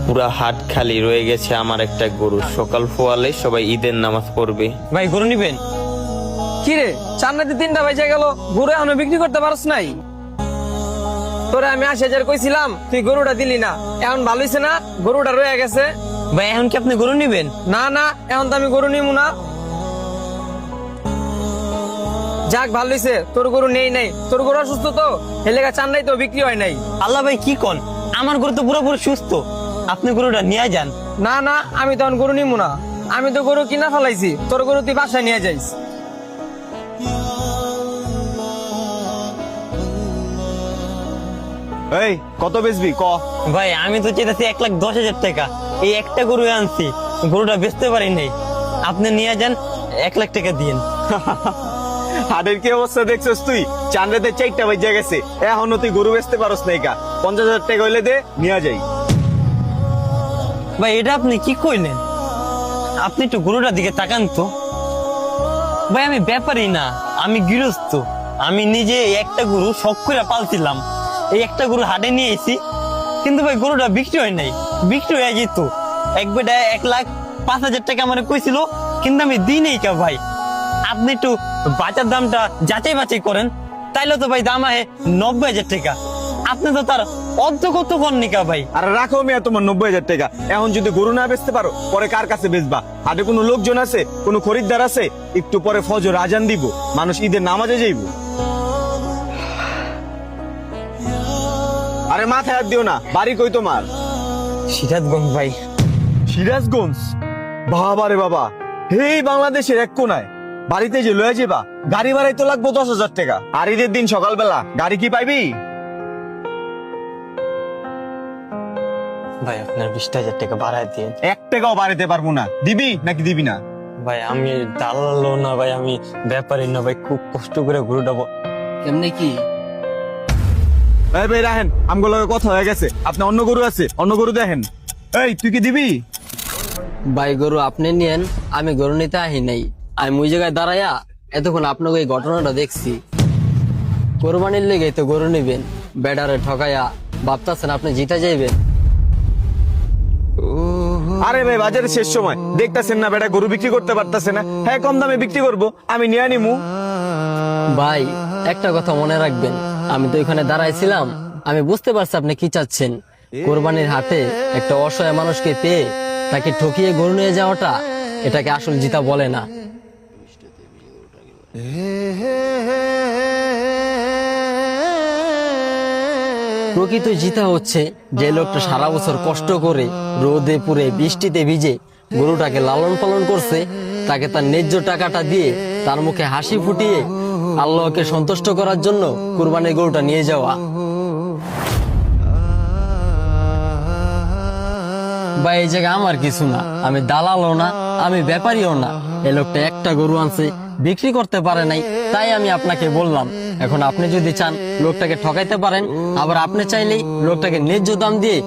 পুরা হাট খালি রয়ে গেছে আমার একটা গরু। সকাল ফোয়ালে সবাই ঈদের নামাজ পড়বে। ভাই গরু নিবেন? কি রে, চান্নাতে 3টা বেজে গেল, গরু এখনো বিক্রি করতে পারছ নাই? তোরে আমি 80,000 কইছিলাম, তুই গরুটা দিলি না। এখন ভালো হইছে না, গরুটা রয়ে গেছে। ভাই এখন কি আপনি গরু নিবেন? না না, এখন তো আমি গরু নিমু না। যাক ভালো হইছে, তোর গরু নেই নাই। তোর গরু অসুস্থ তো, হেলেগা চান্নাই তো বিক্রি হয় নাই। আল্লাহ ভাই কি কোন, আমার গরু তো পুরোপুরি সুস্থ, আপনি গরুটা নিয়ে যান। না না, আমি তখন গরু নিমু না। আমি তো গরু কিনা ফেলাইছি, তোর গরু তুই বাসায় নিয়ে যাইস। এই কত বেচবি ক? ভাই আমি তো চাইতেছি 1,10,000 টাকা। এই একটা গরু আনছি, গরুটা বেচতে পারি নাই। আপনি নিয়ে যান, 1,00,000 টাকা দিন। হাটের কি অবস্থা দেখছস তুই? চান্দ্রাতে 4টা বাজে গেছে, এখনো তুই গরু বেচতে পারস নাই কা? 50,000 টাকা হইলে দে, নিয়ে যাই। ভাই এটা আপনি কি কইলেন? আপনি একটু গরুটার দিকে তাকান তো। ভাই আমি ব্যাপারই না, আমি গৃহস্থ। আমি নিজে একটা গরু শখ করে পালছিলাম। এই একটা গরু হাটে নিয়ে এসেছি, কিন্তু ভাই গরুটা বিক্রি হয় নাই। বিক্রি হয়ে যেত, এক বেটা 1,05,000 টাকা আমার কইছিল, কিন্তু আমি দিই নাই কা ভাই। আপনি একটু বাজার দামটা যাচাই বাছাই করেন, তাইলে তো ভাই দাম আহে 90,000 টাকা। আপনি তো তার অর্ধ কত করেননি কা ভাই। আর রাখো মিয়া তোমার 90,000 টাকা। এখন যদি গরু না বেচতে পারো, পরে কার কাছে বেচবা? হাটে কোনো লোকজন আছে, কোনো খরিদ্দার আছে? একটু পরে ফজর আজান দিব, মানুষ ঈদের নামাজে যাইব। আরে মাথায় হাত দিও না। বাড়ি কই তোমার? সিরাজগঞ্জ ভাই। সিরাজগঞ্জ? বাবা রে বাবা, এই বাংলাদেশের এক কোনায় বাড়িতে যে লয়ে যাবা, গাড়ি ভাড়াই তো লাগবো 10,000 টাকা। আর ঈদের দিন সকালবেলা গাড়ি কি পাইবি? ভাই আপনার 20,000 টাকা বাড়ায় দিয়ে। 1 টাকাও বাড়িতে পারবো না। দিবি নাকি দিবি না? ভাই আমি দালালো না ভাই, আমি ব্যাপারই না ভাই, খুব কষ্ট করে গরুটা কেমনে কি? এই ভাই রাহেন, আমগুলো কথা হয়ে গেছে। আপনি অন্য গরু আছে, অন্য গরু দেখেন। এই তুই কি দিবি? ভাই গরু আপনি নিয়েন, আমি গরু নিতে আহি নাই। আমি ওই জায়গায় দাঁড়াইয়া এতক্ষণ আপনাকে এই ঘটনাটা দেখছি। কোরবানির লেগে তো গরু নিবেন, বেডারে ঠকাইয়া ভাবতাছেন আপনি জিতে যাইবেন। আরে ভাই বাজারে শেষ সময়, দেখতাছেন না বেটা গরু বিক্রি করতে পারতাছে না। হ্যাঁ কম দামে বিক্রি করবো, আমি নিয়ে নিমু। ভাই একটা কথা মনে রাখবেন, আমি তো এখানে দাঁড়াইছিলাম, আমি বুঝতে পারছি আপনি কি চাচ্ছেন। কোরবানির হাটে একটা অসহায় মানুষকে পেয়ে তাকে ঠকিয়ে গরু নিয়ে যাওয়াটা, এটাকে আসল জিতা বলে না। প্রকৃত জিতা হচ্ছে যে লোকটা সারা বছর কষ্ট করে রোদে পুড়ে বৃষ্টিতে ভিজে গরুটাকে লালন পালন করছে, তাকে তার ন্যায্য টাকাটা দিয়ে তার মুখে হাসি ফুটিয়ে আল্লাহকে সন্তুষ্ট করার জন্য কুরবানির গরুটা নিয়ে যাওয়া। বা এই জায়গায় আমার কিছু না, আমি দালালও না, আমি ব্যাপারীও না। এই লোকটা একটা গরু আনছে, বিক্রি করতে পারে নাই, তাই আমি আপনাকে বললাম। এখন আপনি যদি চান লোকটাকে ঠকাইতে পারেন, আবার আপনি চাইলেই লোকটাকে ন্যায্য দাম দিয়ে